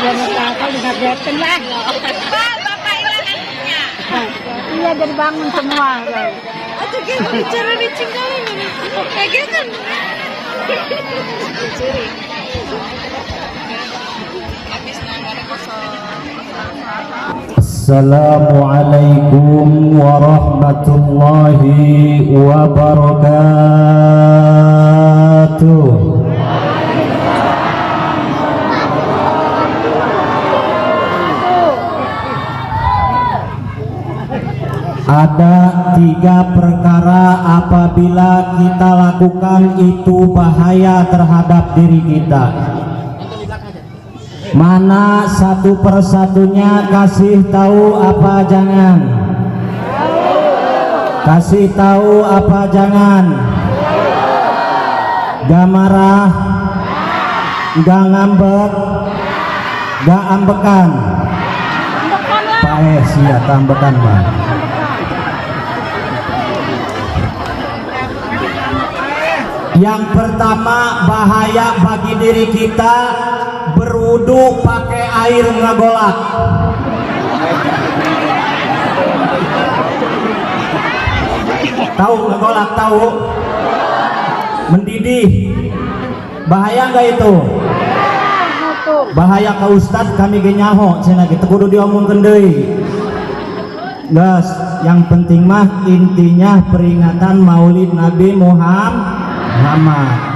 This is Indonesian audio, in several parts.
sudah apa disadarkan lah. Bapak hilang anaknya. Iya jadi bangun semua. Atau kita bicara di cinggalan ini. Kayak gitu. Curi. Habis nanggaran kosong. Assalamualaikum warahmatullahi wabarakatuh. Ada 3 perkara apabila kita lakukan itu bahaya terhadap diri kita. Mana satu persatunya kasih tahu apa jangan? Kasih tahu apa jangan? Gak marah, gak ngambek, gak ambekan. Paeh siap ambekan Pak. Yang pertama bahaya bagi diri kita berwudu pakai air ngagolak. Tahu ngagolak tahu? Mendidih. Bahaya nggak itu? Bahaya ka Ustad kami ge nyaho cenah kitu kudu diomongkeun deui. Gas, yang penting mah intinya peringatan Maulid Nabi Muhammad.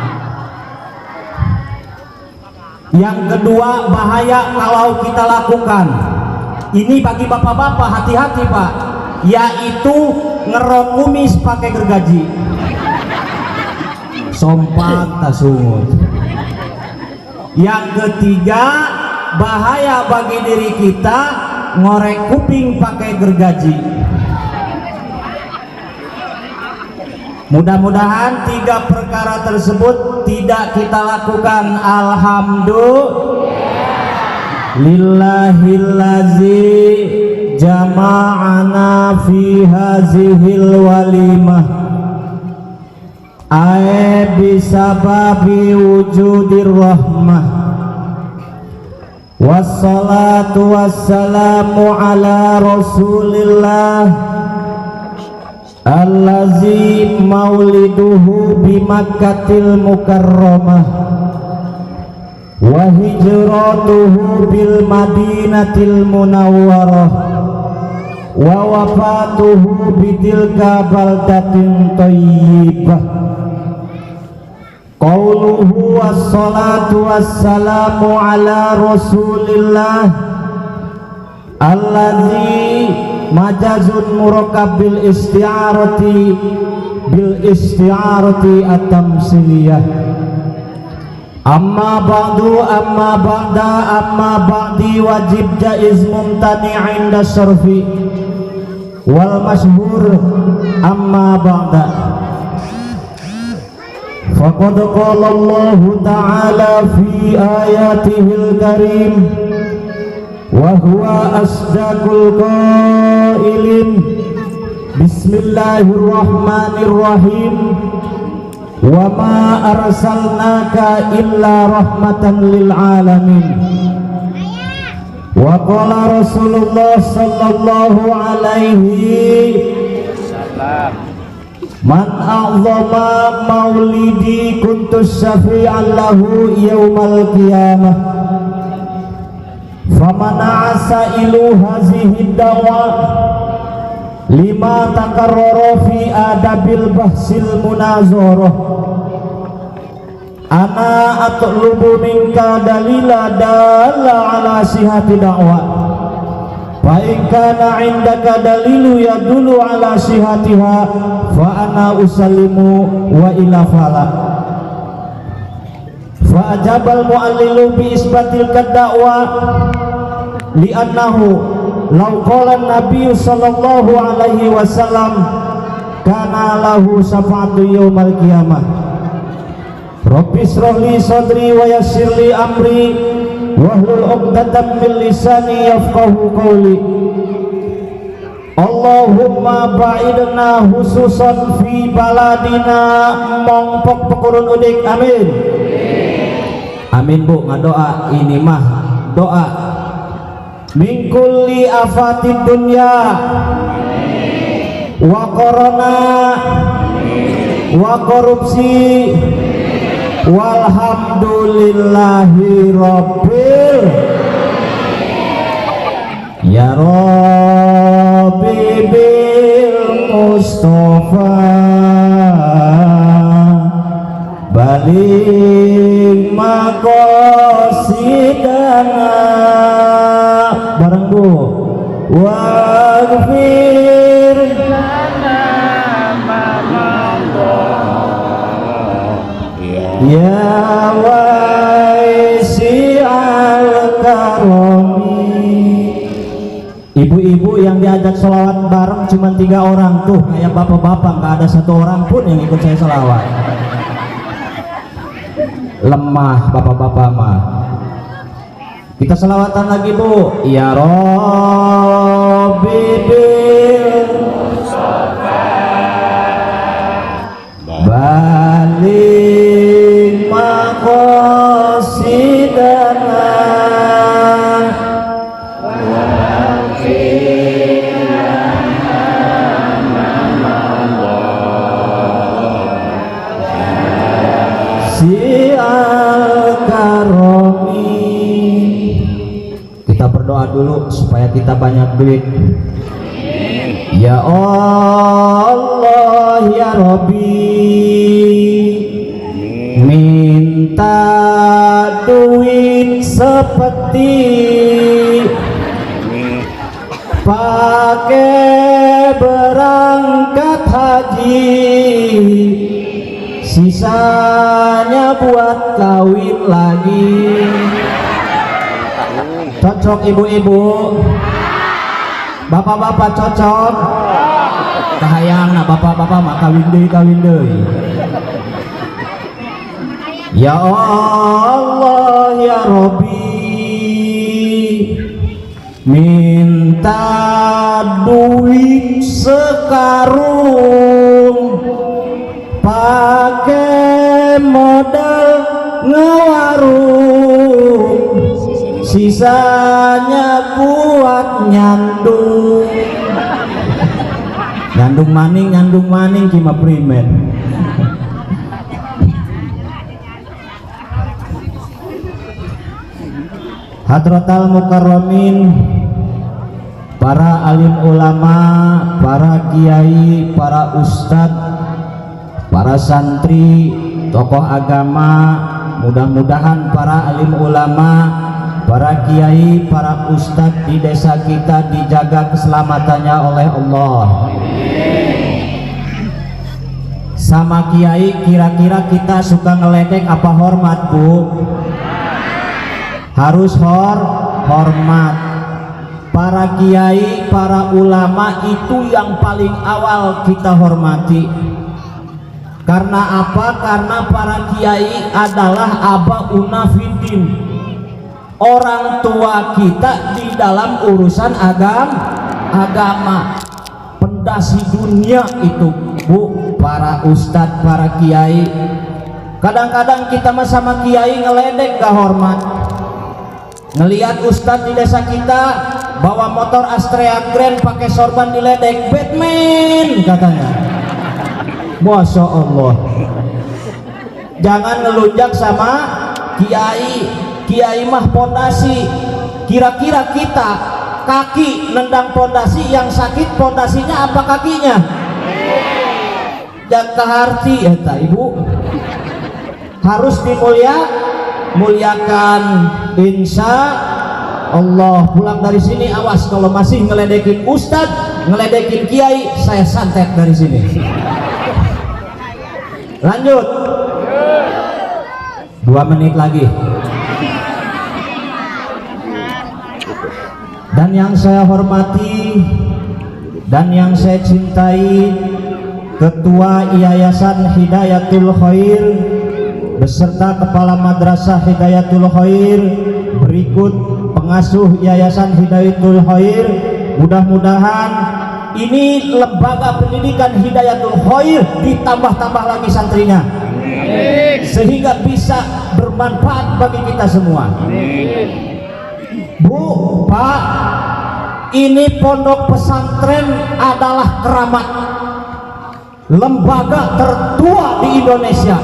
Yang kedua bahaya kalau kita lakukan ini bagi bapak-bapak, hati-hati Pak, yaitu ngerok kumis pakai gergaji. Sompat tasungut. Yang ketiga bahaya bagi diri kita ngorek kuping pakai gergaji. Mudah-mudahan 3 perkara tersebut tidak kita lakukan. Alhamdulillahillazi jama'ana fi hazihil walimah ay bisababi wujudir rahmah wassalatu wassalamu ala rasulillah allazi mauliduhu bi Makkatil Mukarramah wa hijratuhu bil Madinatil Munawwarah wa wafatuhu bitilka baldatin thayyibah. Qauluhu wassalatu wassalamu ala rasulillah allazi majazun murakkab bil isti'arati at-tamsiliyah. Amma ba'di wajib jaiz mumtani 'inda syarfi wal mashhur amma ba'da. Faqad qala Allah ta'ala fi ayatihil karim wa huwa asdaqul qailin bismillahirrahmanirrahim wa ma arsalnaka illa rahmatan lil alamin. Wa qala Rasulullah sallallahu alaihi wasallam man a'zama maulidi kuntus syafi'an lahu yaumal qiyamah faman asailu hazihi dawa lima takarrara fi adabil bahsil munazarah ana atlubu minka dalila dalla ala sihati da'wa fa in kana indaka dalilu yadullu ala sihatiha fa ana usallimu wa ila fala. Fa ajabal muallilu bi isbatil kada'wa li'annahu law qala an-nabiy sallallahu alaihi wasallam kana lahu syafa'atu yaumal qiyamah. Rabbi shrah li sadri wa yassir li amri wahlul 'uqdatam min lisani yafqahu qawli. Allahumma ba'idna hususan fi baladina mongpok pekurun udik amin. Amin Bu, ngadoa ini mah doa min kulli afatid dunya wa corona wa korupsi walhamdulillahi rabbil ya Rabbi bil Mustafa balik maqasidana bareng Bu waghfir ya waisi al-karami. Ibu-ibu yang diajak selawat bareng cuma 3 orang tuh, kayak bapak-bapak nggak ada 1 orang pun yang ikut saya selawat. Lemah bapak-bapak mah. Kita selawatan lagi Bu. Ya Rabbi bil balik maqasidana si al-karami. Kita berdoa dulu supaya kita banyak duit. Ya Allah ya Rabbi, minta duit seperti pakai berangkat haji, sisanya buat kawin lagi. Cocok ibu-ibu, bapak-bapak cocok. Kahayang na bapak-bapak mah kawin deui. Ya Allah ya Rabbi, minta duit sekarung pakai modal ngewarung, sisanya buat nyandung maning kima primen. Hadratal mukarramin, para alim ulama, para kiai, para ustadz, para santri, tokoh agama, mudah-mudahan para alim ulama, para kiai, para ustadz di desa kita dijaga keselamatannya oleh Allah. Sama kiai kira-kira kita suka ngeledek apa hormat Bu? Harus hormat. Para kiai, para ulama itu yang paling awal kita hormati. Karena apa? Karena para kiai adalah abauna fiddin, orang tua kita di dalam urusan agama, pendasi dunia itu Bu, para ustadz, para kiai. Kadang-kadang kita sama kiai ngeledek gak hormat. Ngelihat ustadz di desa kita bawa motor Astrea Grand pakai sorban diledek, Batman katanya. Masya Allah. Jangan ngelunjak sama kiai mah pondasi. Kira-kira kita kaki nendang pondasi, yang sakit pondasinya apa kakinya? Jaga harti ya Ibu. Harus muliakan, insya Allah. Pulang dari sini awas kalau masih ngeledekin ustadz, ngeledekin kiai, saya santet dari sini. Lanjut 2 menit lagi. Dan yang saya hormati dan yang saya cintai, Ketua Yayasan Hidayatul Khair beserta Kepala Madrasah Hidayatul Khair, berikut pengasuh Yayasan Hidayatul Khair. Mudah-mudahan ini lembaga pendidikan Hidayatul Khair ditambah-tambah lagi santrinya, sehingga bisa bermanfaat bagi kita semua. Bu, Pak, ini pondok pesantren adalah keramat, lembaga tertua di Indonesia.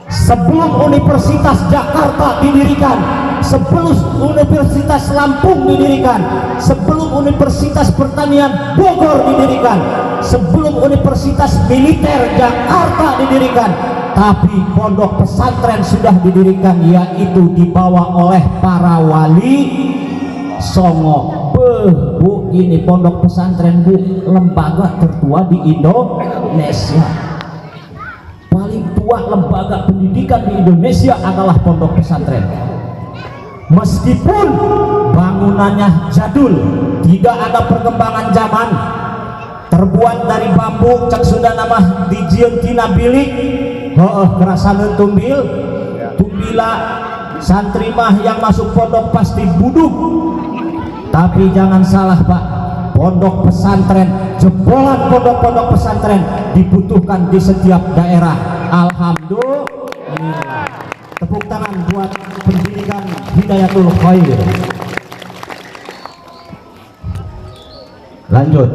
Sebelum Universitas Jakarta didirikan, sebelum Universitas Lampung didirikan, sebelum Universitas Pertanian Bogor didirikan, sebelum Universitas Militer Jakarta didirikan, tapi pondok pesantren sudah didirikan, yaitu dibawa oleh para wali Songo. Bu, ini pondok pesantren, Bu, lembaga tertua di Indonesia. Paling tua lembaga pendidikan di Indonesia adalah pondok pesantren. Meskipun bangunannya jadul, tidak ada perkembangan zaman, terbuat dari bambu, cek sudah nama dijieun tina bilik, kerasan tumbila, santri mah yang masuk pondok pasti buduk. Tapi jangan salah, Pak, pondok pesantren, jebolan pondok-pondok pesantren dibutuhkan di setiap daerah. Alhamdulillah. Tepuk tangan buat pendidikan Hidayatul Khair. Lanjut.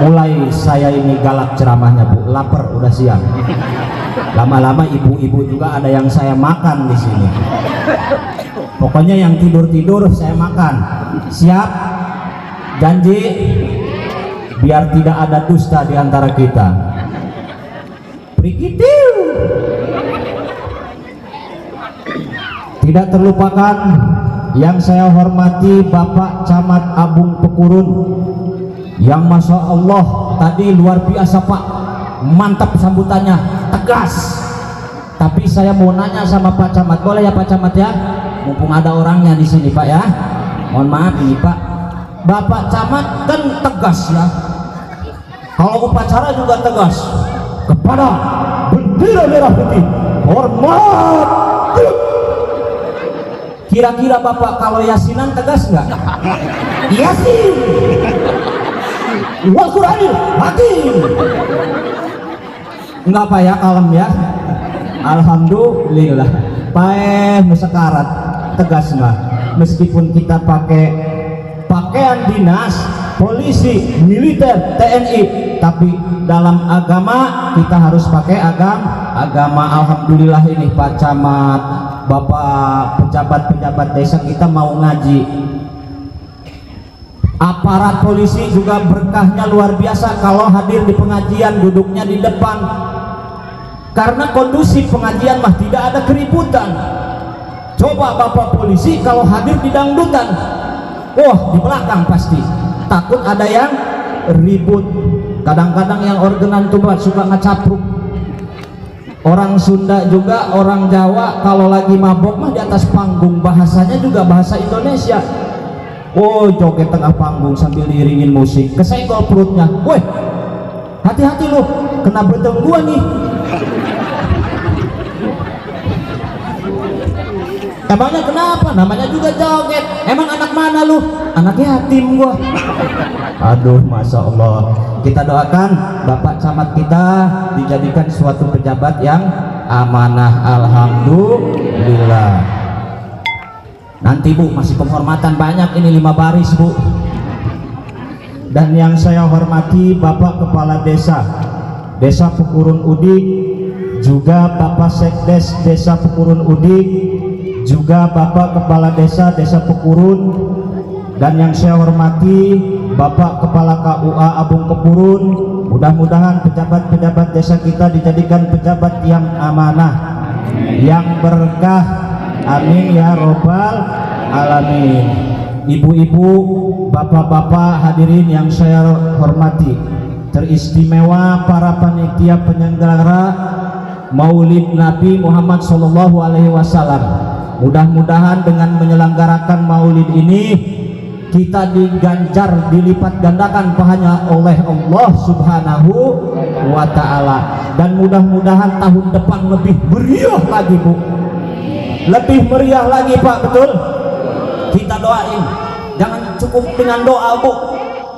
Mulai saya ini galak ceramahnya, Bu. Lapar udah siang. Lama-lama ibu-ibu juga ada yang saya makan di sini. Pokoknya yang tidur-tidur saya makan. Siap? Janji? Biar tidak ada dusta di antara kita. Prikitiu. Tidak terlupakan yang saya hormati Bapak Camat Abung Pekurun, yang Masya Allah tadi luar biasa, Pak, mantap sambutannya, tegas. Tapi saya mau nanya sama Pak Camat, boleh ya Pak Camat ya, mumpung ada orangnya di sini Pak ya, mohon maaf ini Pak. Bapak Camat kan tegas ya, kalau upacara juga tegas kepada bendera merah putih, hormat. Kira-kira Bapak kalau yasinan tegas nggak? Yasin wal Qur'anil hakim. Enggak Pak ya, kalem ya. Alhamdulillah. Paeh sekarat tegas mah. Meskipun kita pakai pakaian dinas, polisi, militer, TNI, tapi dalam agama kita harus pakai agama. Alhamdulillah ini Pak Camat, Bapak pejabat-pejabat desa kita mau ngaji. Aparat polisi juga berkahnya luar biasa kalau hadir di pengajian, duduknya di depan, karena kondusif pengajian mah, tidak ada keributan. Coba Bapak polisi kalau hadir di dangdutan, wah di belakang pasti takut ada yang ribut. Kadang-kadang yang organan tuh suka ngecapruk. Orang Sunda juga, orang Jawa kalau lagi mabok mah di atas panggung, bahasanya juga bahasa Indonesia. Oh, joget tengah panggung sambil diiringin musik, kesenggol perutnya. Woi, hati-hati lu, kena beteng gua nih. Emangnya kenapa? Namanya juga joget. Emang anak mana lu? Anak yatim gua. Aduh, Masya Allah. Kita doakan Bapak Camat kita dijadikan suatu pejabat yang amanah. Alhamdulillah. Nanti Bu, masih penghormatan banyak ini 5 baris Bu. Dan yang saya hormati Bapak Kepala Desa Pekurun Udik, juga Bapak Sekdes Desa Pekurun Udik, juga Bapak Kepala Desa Pekurun, dan yang saya hormati Bapak Kepala KUA Abung Kepurun. Mudah-mudahan pejabat-pejabat desa kita dijadikan pejabat yang amanah, yang berkah. Amin ya robbal alamin. Ibu-ibu, bapak-bapak hadirin yang saya hormati, teristimewa para panitia penyelenggara Maulid Nabi Muhammad SAW. Mudah-mudahan dengan menyelenggarakan Maulid ini kita diganjar, dilipat gandakan pahanya oleh Allah Subhanahu wa Ta'ala, dan mudah-mudahan tahun depan lebih meriah lagi Bu, lebih meriah lagi Pak. Betul, kita doain, jangan cukup dengan doa Bu,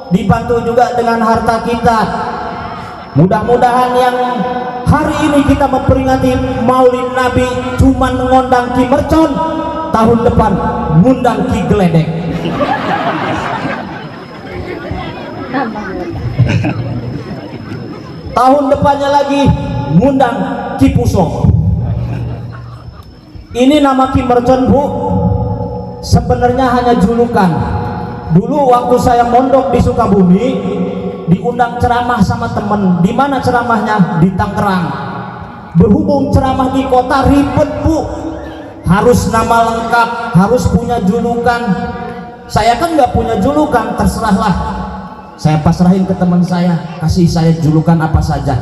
dibantu juga dengan harta kita. Mudah-mudahan yang hari ini kita memperingati Maulid Nabi cuma mengundang Ki Mercon, tahun depan ngundang Ki Geledek. Tahun depannya lagi ngundang Ki Puso. Ini nama Ki Mercon, Bu, sebenarnya hanya julukan. Dulu waktu saya mondok di Sukabumi, diundang ceramah sama temen. Di mana ceramahnya? Di Tangerang. Berhubung ceramah di kota ribet, Bu, harus nama lengkap, harus punya julukan. Saya kan nggak punya julukan, terserahlah. Saya pasrahin ke teman saya, kasih saya julukan apa saja.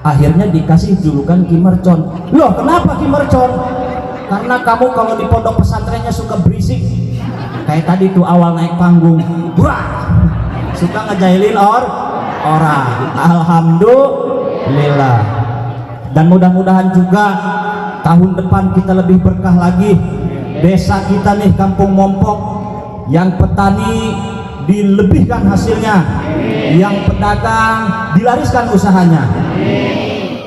Akhirnya dikasih julukan Ki Mercon. Loh, kenapa Ki Mercon? Karena kamu kalau di pondok pesantrennya suka berisik. Kayak tadi tuh awal naik panggung, wah, suka ngejailin orang. Alhamdulillah. Dan mudah-mudahan juga tahun depan kita lebih berkah lagi. Desa kita nih, Kampung Mompok, yang petani dilebihkan hasilnya, yang pedagang dilariskan usahanya.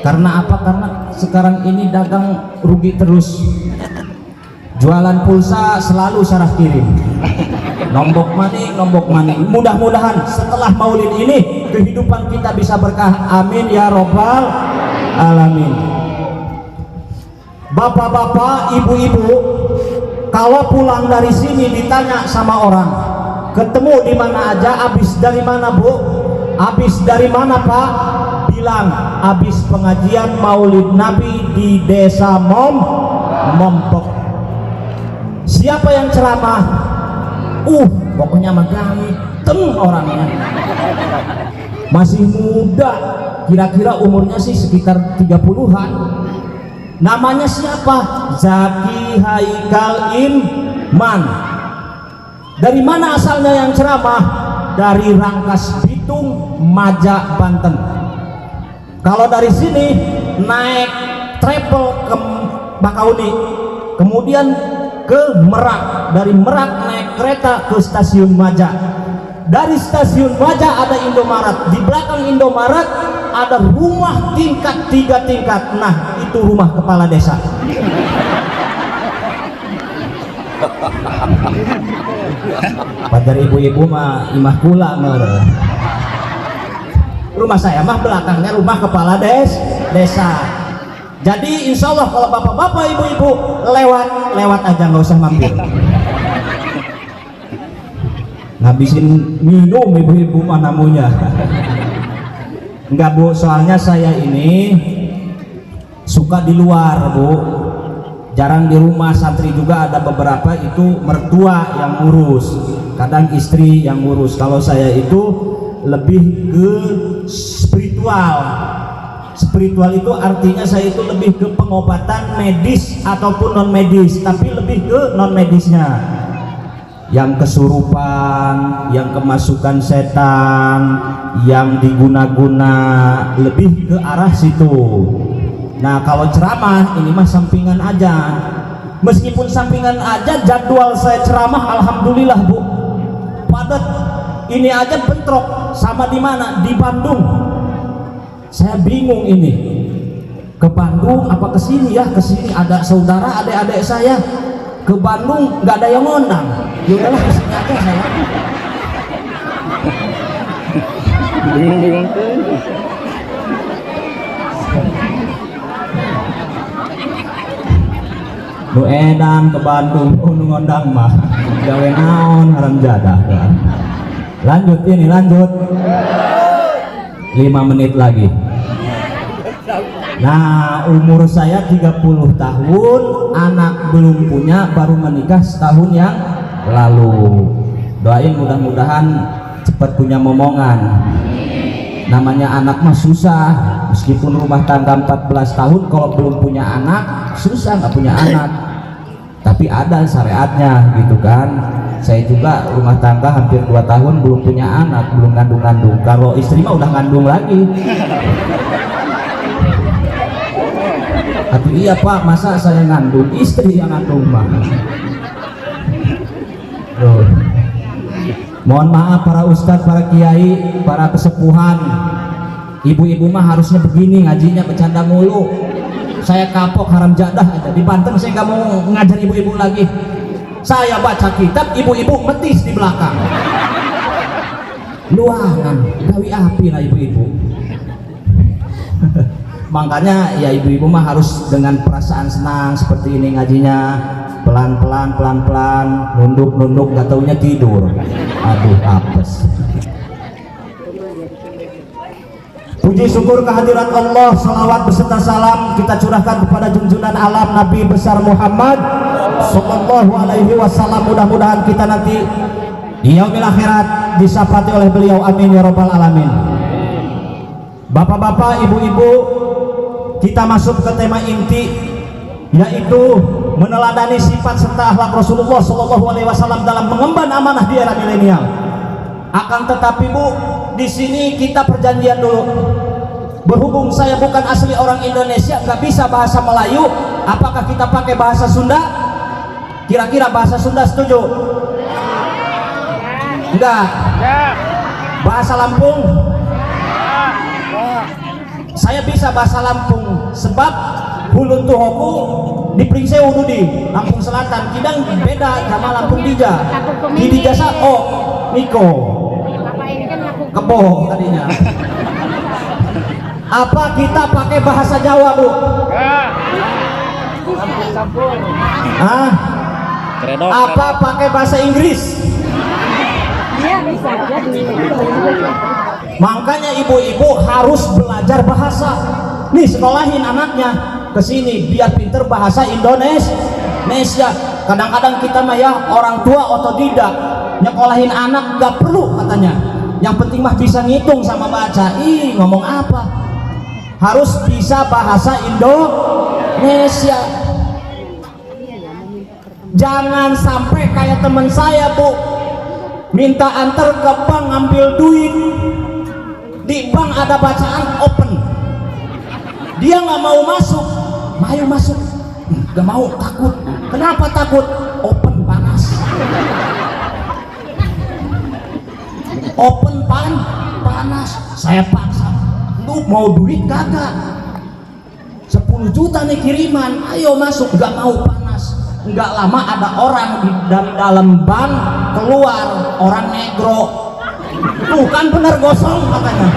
Karena apa? Karena sekarang ini dagang rugi terus. Jualan pulsa selalu saraf kirim, nombok maning. Mudah-mudahan setelah maulid ini kehidupan kita bisa berkah. Amin ya robbal alamin. Bapak-bapak, ibu-ibu, kalau pulang dari sini ditanya sama orang, ketemu di mana aja, abis dari mana, Bu? Abis dari mana, Pak? Bilang abis pengajian maulid Nabi di desa Mompok. Siapa yang ceramah? Pokoknya mah ganteng orangnya, masih muda, kira-kira umurnya sih sekitar 30-an. Namanya siapa? Zaki Haikal Iman. Dari mana asalnya yang ceramah? Dari Rangkas Bitung, Maja, Banten. Kalau dari sini naik travel ke Bakauni, kemudian ke Merak, dari Merak naik kereta ke stasiun Maja. Dari stasiun Maja ada Indomaret, di belakang Indomaret ada rumah tingkat 3 tingkat. Nah, itu rumah kepala desa. Pacar ibu-ibu mah imah kula mer. Rumah saya mah belakangnya rumah kepala desa. Jadi insya Allah kalau bapak-bapak, ibu-ibu lewat aja, nggak usah mampir. Ngabisin minum ibu-ibu mah namunya. Enggak, Bu, soalnya saya ini suka di luar, Bu. Jarang di rumah. Santri juga ada beberapa itu mertua yang ngurus, kadang istri yang ngurus. Kalau saya itu lebih ke spiritual. Spiritual itu artinya saya itu lebih ke pengobatan medis ataupun non medis, tapi lebih ke non medisnya. Yang kesurupan, yang kemasukan setan, yang diguna-guna, lebih ke arah situ. Nah, kalau ceramah ini mah sampingan aja. Meskipun sampingan aja, jadwal saya ceramah alhamdulillah, Bu, padat. Ini aja bentrok sama di mana? Di Bandung. Saya bingung ini, ke Bandung apa ke sini ya? Ke sini ada saudara, adik-adik saya. Ke Bandung nggak ada yang ngundang. Ya udahlah, ke sini aja saya. Bingung. Nu edan ke Bandung, nu ngondang mah gawe naon haram jadah kan. Lanjut ini, lanjut. 5 menit lagi. Nah, umur saya 30 tahun, anak belum punya, baru menikah setahun yang lalu. Doain mudah-mudahan cepat punya momongan. Namanya anak mah susah, meskipun rumah tangga 14 tahun, kalau belum punya anak susah, nggak punya anak. Tapi ada syariatnya gitu kan. Saya juga rumah tangga hampir 2 tahun belum punya anak, belum ngandung-ngandung. Kalau istri mah udah ngandung lagi. Tapi iya Pak, masa saya ngandung, istri yang ngandung mah. Loh. Mohon maaf para ustadz, para kiai, para kesepuhan. Ibu-ibu mah harusnya begini, ngajinya bercanda mulu. Saya kapok haram jadah aja. Di Banten saya nggak mau ngajar ibu-ibu lagi. Saya baca kitab, ibu-ibu metis di belakang. Luangan, gawi api lah ibu-ibu. Makanya ya ibu-ibu mah harus dengan perasaan senang seperti ini ngajinya, pelan-pelan, pelan-pelan, nunduk-nunduk, gak taunya tidur. Aduh, apes. Puji syukur kehadirat Allah, salawat beserta salam kita curahkan kepada junjungan alam Nabi besar Muhammad sallallahu alaihi wasallam. Mudah-mudahan kita nanti di yaumil akhirat disapati oleh beliau, amin ya rabbal alamin. Bapak-bapak, ibu-ibu, kita masuk ke tema inti, yaitu meneladani sifat serta akhlak Rasulullah sallallahu alaihi wasallam dalam mengemban amanah di era milenial. Akan tetapi Bu, di sini kita perjanjian dulu. Berhubung saya bukan asli orang Indonesia, nggak bisa bahasa Melayu, apakah kita pakai bahasa Sunda? Kira-kira bahasa Sunda setuju? Enggak. Bahasa Lampung? Saya bisa bahasa Lampung sebab hulun tuhoku di Pringse di Lampung Selatan. Kidang beda sama Lampung Dija. Di Dijasa Niko Kebo tadinya. Apa kita pakai bahasa Jawa, Bu? Apa pakai bahasa Inggris? Iya, bisa jadi. Makanya ibu-ibu harus belajar bahasa. Nih, sekolahin anaknya ke sini biar pinter bahasa Indonesia. Kadang-kadang kita mah ya orang tua otodidak, nyekolahin anak gak perlu katanya. Yang penting mah bisa ngitung sama baca. Ngomong apa? Harus bisa bahasa Indonesia. Jangan sampai kayak teman saya, Bu, minta antar ke bank ngambil duit. Di bank ada bacaan open, dia nggak mau masuk. Ayo masuk, nggak mau, takut. Kenapa takut? Open panas. Open panas. Saya paksa, lu mau duit kagak? 10 juta nih kiriman, ayo masuk. Nggak mau, panas. Nggak lama ada orang dari dalam bank keluar, orang negro. Bukan bener gosong katanya.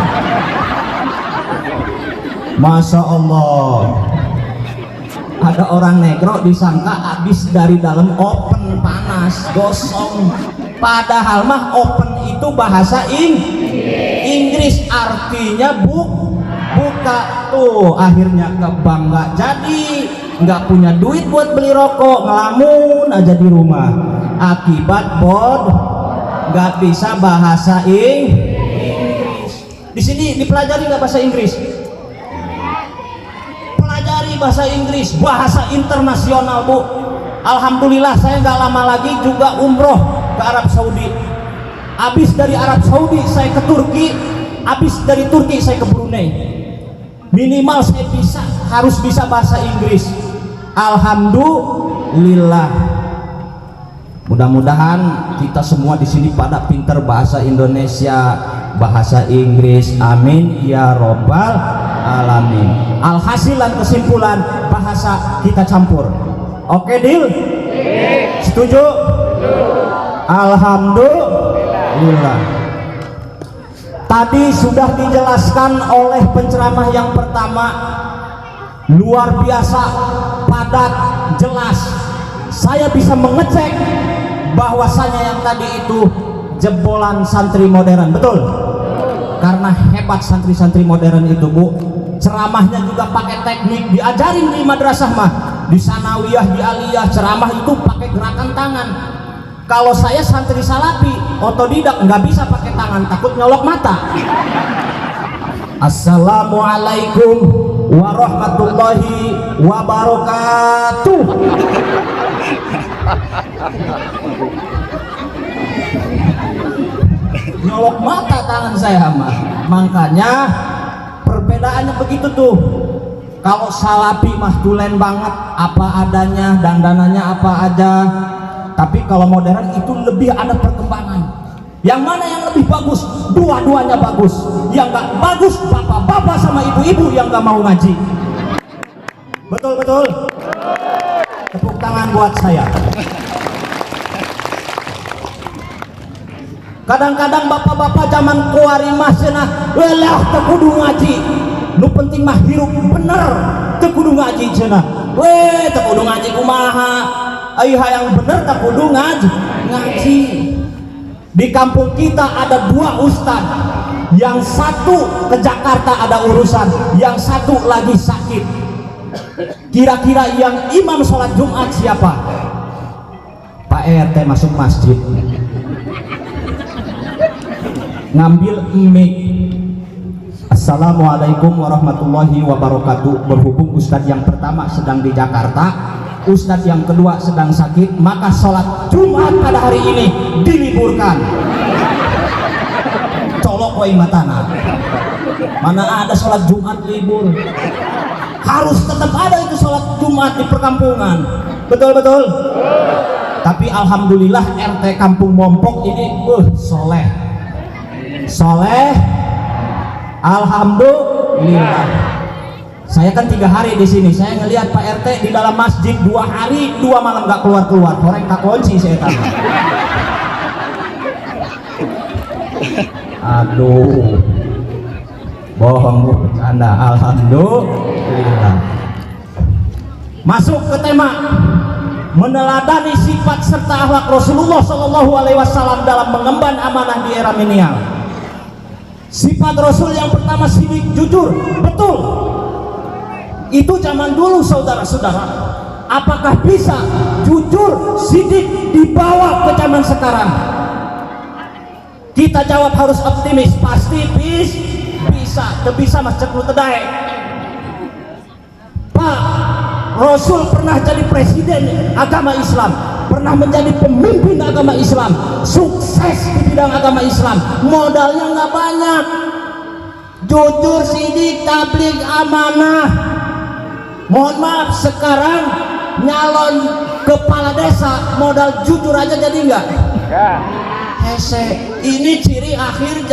Masya Allah, ada orang negro disangka habis dari dalam open panas gosong. Padahal mah open itu bahasa Inggris, artinya buka. Tuh akhirnya ke bank nggak jadi, nggak punya duit buat beli rokok, ngelamun aja di rumah. Akibat nggak bisa bahasa Inggris. Di sini dipelajari nggak bahasa Inggris? Pelajari bahasa Inggris, bahasa internasional, Bu. Alhamdulillah saya nggak lama lagi juga umroh ke Arab Saudi. Habis dari Arab Saudi saya ke Turki, habis dari Turki saya ke Brunei. Minimal saya harus bisa bahasa Inggris. Alhamdulillah. Mudah-mudahan kita semua di sini pada pinter bahasa Indonesia, bahasa Inggris. Amin ya robbal alamin. Alhasil dan kesimpulan, bahasa kita campur. Oke, deal? Setuju? Alhamdulillah. Tadi sudah dijelaskan oleh penceramah yang pertama, luar biasa, padat, jelas. Saya bisa mengecek bahwasanya yang tadi itu jebolan santri modern, betul? Karena hebat santri-santri modern itu, Bu. Ceramahnya juga pakai teknik, diajarin di madrasah mah, di sanawiyah, di aliyah, ceramah itu pakai gerakan tangan. Kalau saya santri salafi otodidak, nggak bisa pakai tangan, takut nyolok mata. Assalamualaikum warahmatullahi wabarakatuh. Nyolok mata tangan saya mah. Makanya perbedaannya begitu tuh. Kalau salafi mah tulen banget, apa adanya, dandanannya apa aja. Tapi kalau modern itu lebih ada perkembangan. Yang mana yang lebih bagus? Dua-duanya bagus. Yang nggak bagus bapak-bapak sama ibu-ibu yang nggak mau ngaji. Betul-betul. Tepuk tangan buat saya. Kadang-kadang bapak-bapak zaman kuari mah cenah lelah teu kudu ngaji. Nu penting mah hirup bener, teu kudu ngaji cenah. Teu kudu ngaji kumaha? Ai hayang bener teu kudu ngaji. Di kampung kita ada 2 ustad. Yang satu ke Jakarta ada urusan, yang satu lagi sakit. Kira-kira yang imam sholat Jumat siapa? Pak RT masuk masjid, ngambil mic. Assalamualaikum warahmatullahi wabarakatuh. Berhubung ustadz yang pertama sedang di Jakarta, ustadz yang kedua sedang sakit, maka sholat Jumat pada hari ini diliburkan. Colok woi matana, mana ada sholat Jumat libur? Harus tetap ada itu sholat Jumat di perkampungan. Betul-betul. Tapi alhamdulillah RT Kampung Mompok ini soleh. Alhamdulillah. Saya kan 3 hari di sini. Saya ngelihat Pak RT di dalam masjid 2 hari 2 malam gak keluar. Orang tak kunci saya tanya. Aduh, bohong bu, bercanda. Alhamdulillah. Masuk ke tema meneladani sifat serta akhlak Rasulullah Shallallahu Alaihi Wasallam dalam mengemban amanah di era milenial. Sifat Rasul yang pertama sidik, jujur, betul. Itu zaman dulu saudara-saudara. Apakah bisa jujur, sidik dibawa ke zaman sekarang? Kita jawab harus optimis. Pasti bisa. Bisa mas cek lu tedai. Pak, Rasul pernah jadi presiden agama Islam, pernah menjadi pemimpin agama Islam, sukses di bidang agama Islam, modalnya nggak banyak, jujur, sidik, tabligh, amanah. Mohon maaf, sekarang nyalon kepala desa modal jujur aja jadi nggak? Hese, ini ciri akhir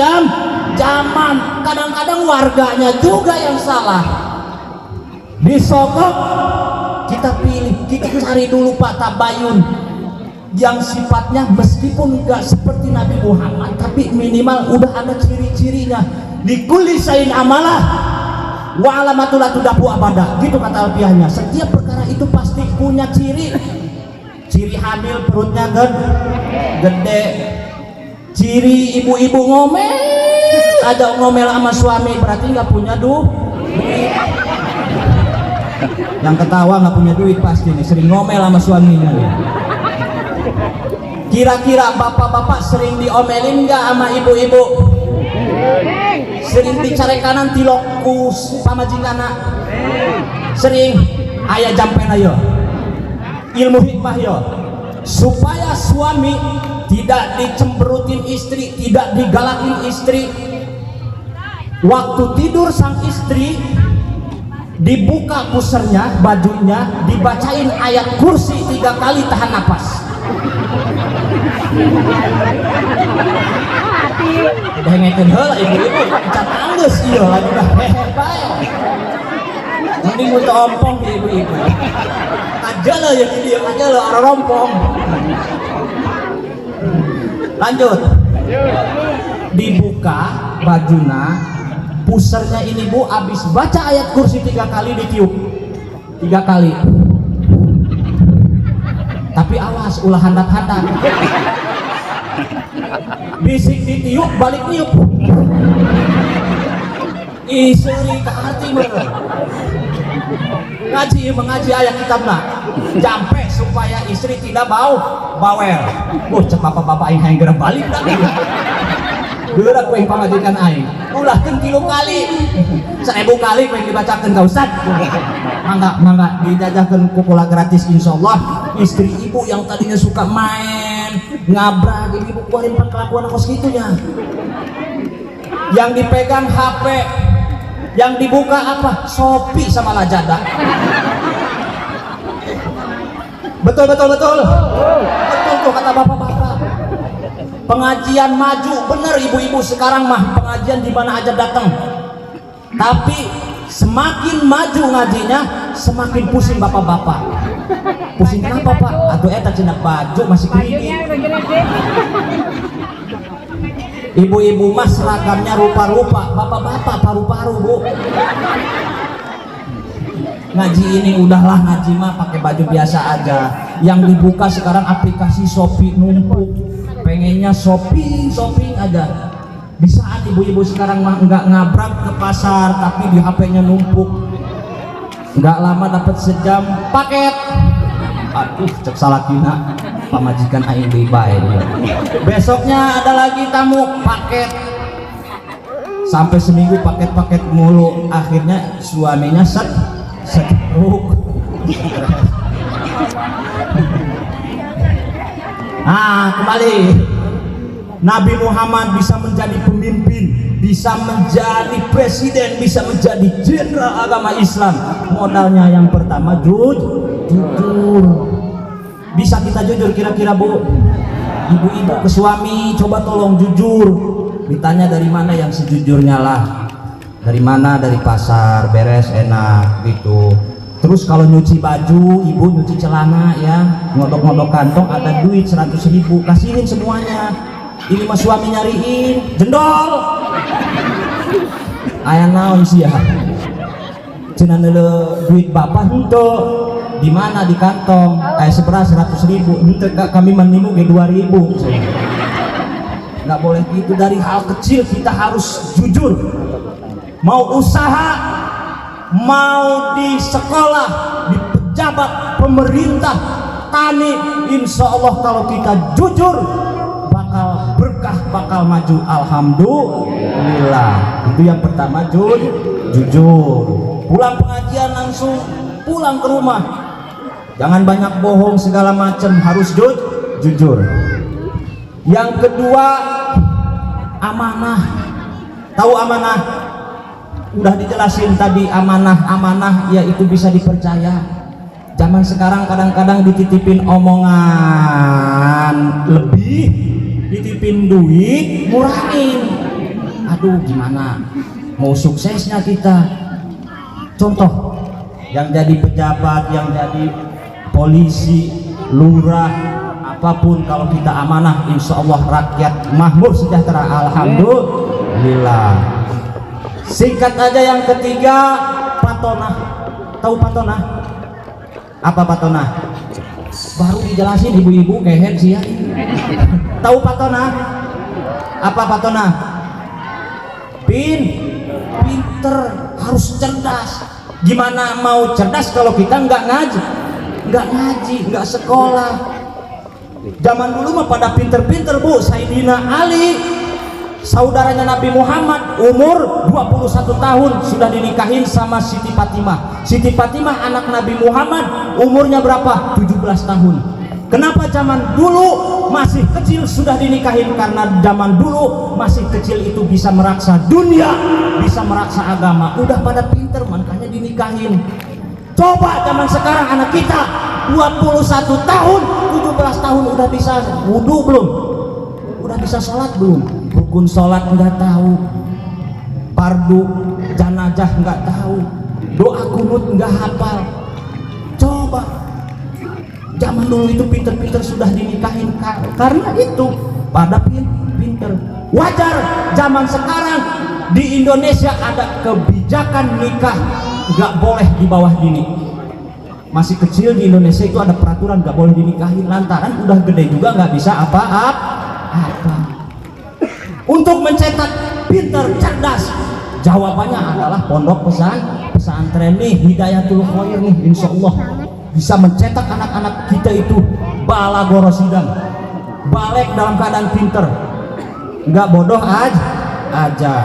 zaman. Kadang-kadang warganya juga yang salah. Disogok, kita pilih, kita cari dulu Pak tabayun yang sifatnya meskipun enggak seperti Nabi Muhammad, tapi minimal udah ada ciri-cirinya. Likulli syai'in amalah wa alamatul la tudafu abada, gitu kata alfiahnya. Setiap perkara itu pasti punya ciri. Ciri hamil perutnya gede, ciri ibu-ibu ngomel ada ngomel sama suami berarti nggak punya duit. Yang ketawa nggak punya duit pasti nih, sering ngomel sama suaminya nih. Kira-kira bapak-bapak sering diomelin nggak sama ibu-ibu? Sering dicari kanan tilokus pamajikana? Sering. Ayah jampen ayo ilmu hikmah yo, supaya suami tidak dicemberutin istri, tidak digalakin istri. Waktu tidur sang istri dibuka pusernya, bajunya, dibacain ayat kursi 3 kali tahan napas. Udah ngetin heula ibu-ibu can anggeus ieu lagi dah hehe bae. Ini mun ompong ibu-ibu. Aja lah ya dia aja lah orang rompong. Lanjut. Dibuka bajuna, pusernya ini bu, abis baca ayat kursi 3 kali ditiup 3 kali. Tapi awas ulah handap-handap. Bisik ditiup balik niup. Isuri ke hati bener. Ngaji mengaji ayat kitabna jampe supaya istri tidak bawel. Cek bapak-bapak aing hayang geura balik dah. Geura kuing pamajikan aing. Ulahkeun 3 kali. 1000 kali kuing dibacakeun ka Ustaz. Mangga dijajahkeun kukula gratis insyaallah. Istri ibu yang tadinya suka main, ngabrak, ibu keluarin kelakuan kos gitunya. Yang dipegang HP, yang dibuka apa? Shopee sama Lazada. Betul tuh kata bapak-bapak. Pengajian maju bener ibu-ibu sekarang mah, pengajian di mana aja datang. Tapi semakin maju ngajinya, semakin pusing bapak-bapak. Pusing kenapa Pak? Atuh eta cenah baju masih kredit. Ibu-ibu mah seragamnya rupa-rupa, bapak-bapak paru-paru bu. Ngaji ini udahlah, ngaji mah pakai baju biasa aja. Yang dibuka sekarang aplikasi Shopee numpuk, pengennya shopping aja. Di saat ibu-ibu sekarang mah nggak ngabrak ke pasar, tapi di HP-nya numpuk. Nggak lama dapat sejam paket. Aduh, cek salah kina pamajikan aing deui bae. Besoknya ada lagi tamu paket. Sampai seminggu paket-paket mulu, akhirnya suaminya setruk. Nah, kembali. Nabi Muhammad bisa menjadi pemimpin, bisa menjadi presiden, bisa menjadi jenderal agama Islam. Modalnya yang pertama jujur. Bisa kita jujur kira-kira bu? Ibu-ibu ke suami coba tolong jujur. Ditanya dari mana, yang sejujurnya lah. Dari mana? Dari pasar, beres enak gitu. Terus kalau nyuci baju, ibu nyuci celana ya, ngodok-ngodok kantong ada duit 100.000, kasihin semuanya. Ini mah suami nyariin jendol. Aya naon sih ya? Cenah duit bapak henteu. Di mana? Di kantong. Aya seberas 100.000. Henteu kami menimu ge 2.000. Nggak boleh gitu. Dari hal kecil kita harus jujur. Mau usaha, mau di sekolah, di pejabat, pemerintah, tani, insya Allah kalau kita jujur bakal berkah, bakal maju. Alhamdulillah. Itu yang pertama, jujur. Pulang pengajian langsung pulang ke rumah, jangan banyak bohong segala macam, harus jujur. Yang kedua, amanah. Tahu amanah? Udah dijelasin tadi, amanah ya itu bisa dipercaya. Zaman sekarang kadang-kadang dititipin omongan lebih, dititipin duit murahin. Aduh, gimana mau suksesnya kita? Contoh, yang jadi pejabat, yang jadi polisi, lurah, apapun, kalau kita amanah, insya Allah rakyat makmur sejahtera. Alhamdulillah. Singkat aja yang ketiga, patonah. Tahu patonah? Apa patonah? Baru dijelasin ibu-ibu kehen sih ya. Tahu patonah? Apa patonah? Pinter, harus cerdas. Gimana mau cerdas kalau kita nggak ngaji, nggak sekolah. Zaman dulu mah pada pinter-pinter bu. Sayyidina Ali, saudaranya Nabi Muhammad, umur 21 tahun sudah dinikahin sama Siti Fatimah. Siti Fatimah anak Nabi Muhammad, umurnya berapa? 17 tahun. Kenapa zaman dulu masih kecil sudah dinikahin? Karena zaman dulu masih kecil itu bisa meraksa dunia, bisa meraksa agama. Udah pada pinter, makanya dinikahin. Coba zaman sekarang anak kita 21 tahun, 17 tahun udah bisa wudu belum? Udah bisa sholat belum? Rukun sholat nggak tahu, fardu janazah nggak tahu, doa kunut nggak hafal. Coba zaman dulu itu pinter-pinter sudah dinikahin karena itu pada pinter. Wajar zaman sekarang di Indonesia ada kebijakan nikah nggak boleh di bawah dini. Masih kecil di Indonesia itu ada peraturan nggak boleh dinikahin, lantaran udah gede juga nggak bisa apa-apa. Untuk mencetak pinter, cerdas, jawabannya adalah pondok pesantren nih, Hidayatul Khair nih, insya Allah bisa mencetak anak-anak kita itu balagoro sidang, balik dalam keadaan pinter, nggak bodoh aja.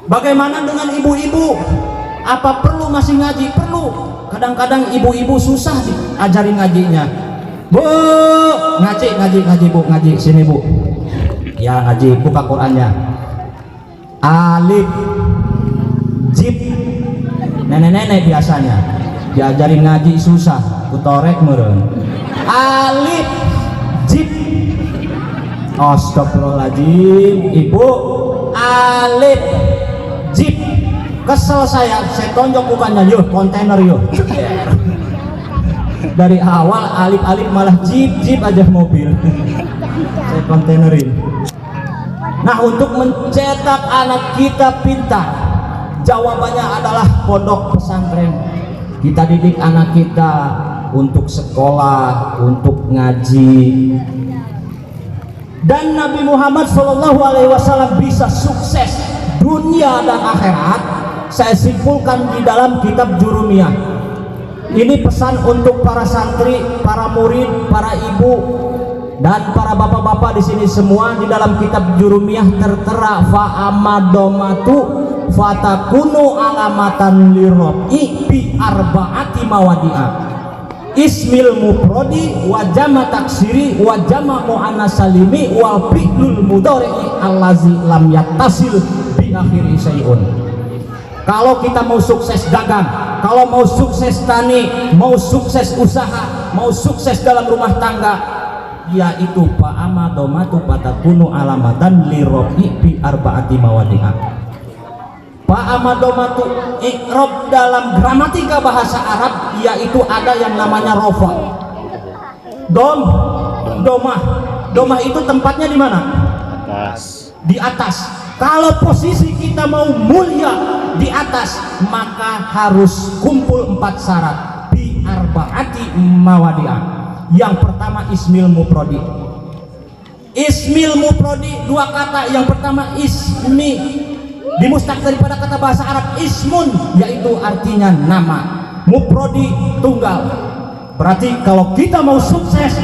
Bagaimana dengan ibu-ibu? Apa perlu masih ngaji? Perlu. Kadang-kadang ibu-ibu susah diajarin ngajinya. Bu, ngaji bu, ngaji sini bu. Ya ngaji, buka Qurannya. Alif, jib, nenek-nenek biasanya diajarin ngaji susah, kutorek meren. Alif, jib, astagfirullahaladzim, ibu. Alif, jib, kesel saya tonjok bukannya, yuk kontainer yuk. Dari awal alif-alif malah jib aja mobil. Saya kontainerin. Nah, untuk mencetak anak kita pintar, jawabannya adalah pondok pesantren. Kita didik anak kita untuk sekolah, untuk ngaji. Dan Nabi Muhammad SAW bisa sukses dunia dan akhirat, saya simpulkan di dalam kitab Jurumiyah. Ini pesan untuk para santri, para murid, para ibu, dan para bapak-bapak di sini semua. Di dalam kitab Jurumiyah tertera fa'amadomatu fatakunu alamatan lirrobi bi arbaati mawadi'ah. Ismil mufrodi wa jama taksiri wa jama mu'annas salimi wa fi'lul mudhari'i allazi lam yattasil bi akhiri syai'un. Kalau kita mau sukses dagang, kalau mau sukses tani, mau sukses usaha, mau sukses dalam rumah tangga, yaitu fa'amadomatu fatakunu alamatan lirrobi bi arbaati mawadi'ah. Fa'amadomatu i'rab dalam gramatika bahasa Arab yaitu ada yang namanya rofa. Domah itu tempatnya di mana? Atas. Di atas. Kalau posisi kita mau mulia di atas, maka harus kumpul 4 syarat bi arbaati mawadi'ah. Yang pertama ismil mufrodi. Ismil mufrodi 2 kata. Yang pertama ismi, dimustaq daripada kata bahasa Arab ismun, yaitu artinya nama. Mufrodi tunggal. Berarti kalau kita mau sukses,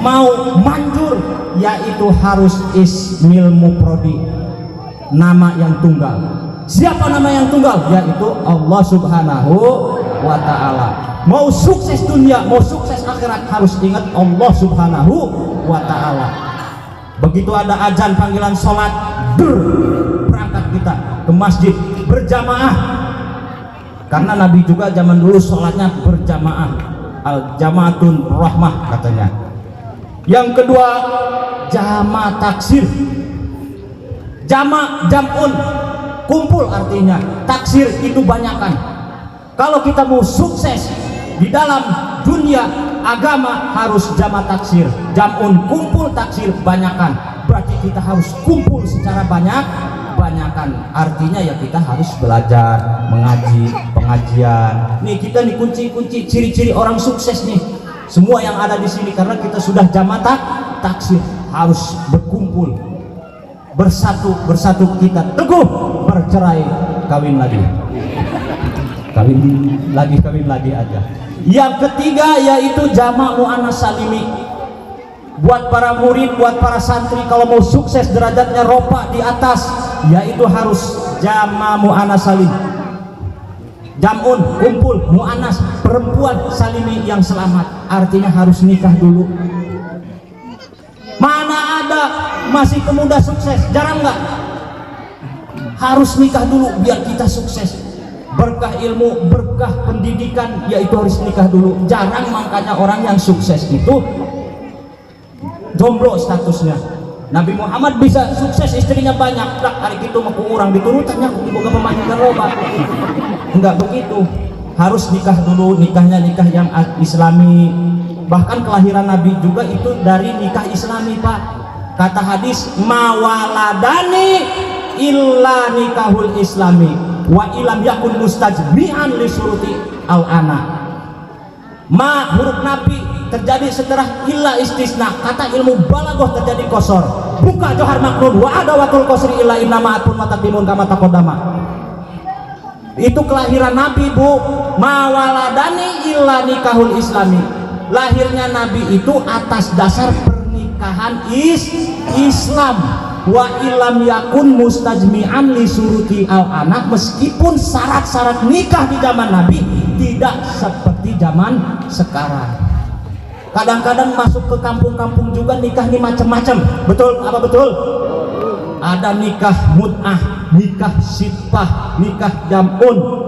mau manjur, yaitu harus ismil mufrodi, nama yang tunggal. Siapa nama yang tunggal? Yaitu Allah Subhanahu wa ta'ala. Mau sukses dunia, mau sukses akhirat, harus ingat Allah Subhanahu wa ta'ala. Begitu ada azan panggilan sholat, berangkat kita ke masjid berjamaah, karena Nabi juga zaman dulu sholatnya berjamaah, al jamaatun rahmah katanya. Yang kedua jama taksir, jamun kumpul artinya, taksir itu banyakan. Kalau kita mau sukses di dalam dunia agama harus jama taksir, jamun kumpul, taksir banyakan. Berarti kita harus kumpul secara banyakan, artinya ya kita harus belajar, mengaji, pengajian. Nih kita nih kunci ciri-ciri orang sukses nih, semua yang ada di sini, karena kita sudah jama taksir, harus berkumpul, bersatu kita teguh, bercerai kawin lagi aja. Yang ketiga yaitu jama mu'annas salimi. Buat para murid, buat para santri, kalau mau sukses derajatnya ropa di atas, yaitu harus jama mu'annas salim. Jamun kumpul, mu'annas perempuan, salimi yang selamat, artinya harus nikah dulu. Mana ada masih pemuda sukses, jarang nggak? Harus nikah dulu biar kita sukses. Berkah ilmu, berkah pendidikan, yaitu harus nikah dulu. Jarang makanya orang yang sukses itu jomblo statusnya. Nabi Muhammad bisa sukses, istrinya banyak, hari itu mau kurang diturutannya bukan memanjakan roba. Enggak begitu, harus nikah dulu, nikahnya nikah yang islami. Bahkan kelahiran Nabi juga itu dari nikah islami, Pak. Kata hadis, mawaladani illa nikahul islami wa ilam yakun mustajmi'an li suruti al-ana. Ma huruf Nabi terjadi setelah illa istisna, kata ilmu balaghah terjadi kosor, buka johar maknun wa ada watul kosri illa innama atun matatimun kama taqaddama. Itu kelahiran Nabi, Bu. Mawaladani illa nikahul islami, lahirnya Nabi itu atas dasar pernikahan Islam. Wa ilam yakun mustajmi'an li suruti al anak, meskipun syarat-syarat nikah di zaman Nabi tidak seperti zaman sekarang. Kadang-kadang masuk ke kampung-kampung juga nikah nih macam-macam. Betul apa betul? Ada nikah mut'ah, nikah sitpah, nikah jamun.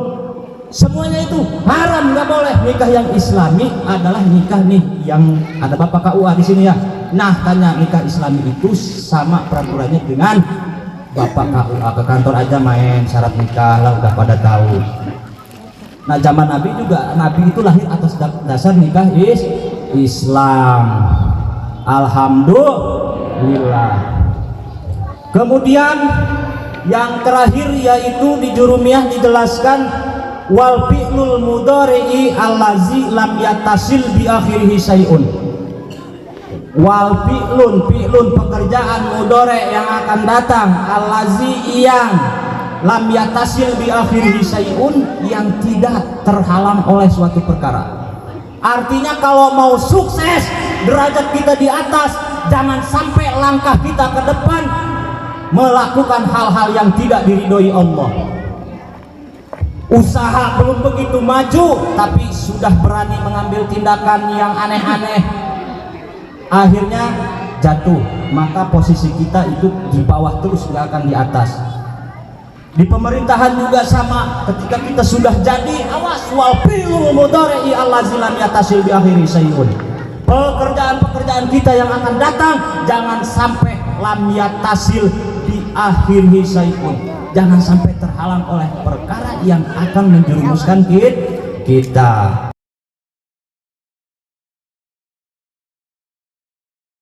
Semuanya itu haram, nggak boleh. Nikah yang islami adalah nikah nih yang ada Bapak KUA di sini ya. Nah, tanya nikah islami itu sama peraturannya dengan Bapak KUA, ke kantor aja main syarat nikah lah, udah pada tahu. Nah, zaman Nabi juga, Nabi itu lahir atas dasar nikah Islam. Alhamdulillah. Kemudian yang terakhir yaitu di Jurumiyah dijelaskan wal fi'lul mudhari'i allazi lam yattasil bi akhirih syai'un. Wal fi'lun pekerjaan mudhari' yang akan datang allazi yang lam yattasil bi akhirih syai'un, yang tidak terhalang oleh suatu perkara. Artinya kalau mau sukses, derajat kita di atas, jangan sampai langkah kita ke depan melakukan hal-hal yang tidak diridhoi Allah. Usaha belum begitu maju tapi sudah berani mengambil tindakan yang aneh-aneh, akhirnya jatuh, maka posisi kita itu di bawah terus, nggak akan di atas. Di pemerintahan juga sama, ketika kita sudah jadi, awas wal fi'lul mudhari'i allazi lam yattasil bi akhiri syai'un. Pekerjaan-pekerjaan kita yang akan datang jangan sampai lam yattasil bi akhiri syai'un, jangan sampai terhalang oleh perkara yang akan menjerumuskan kita.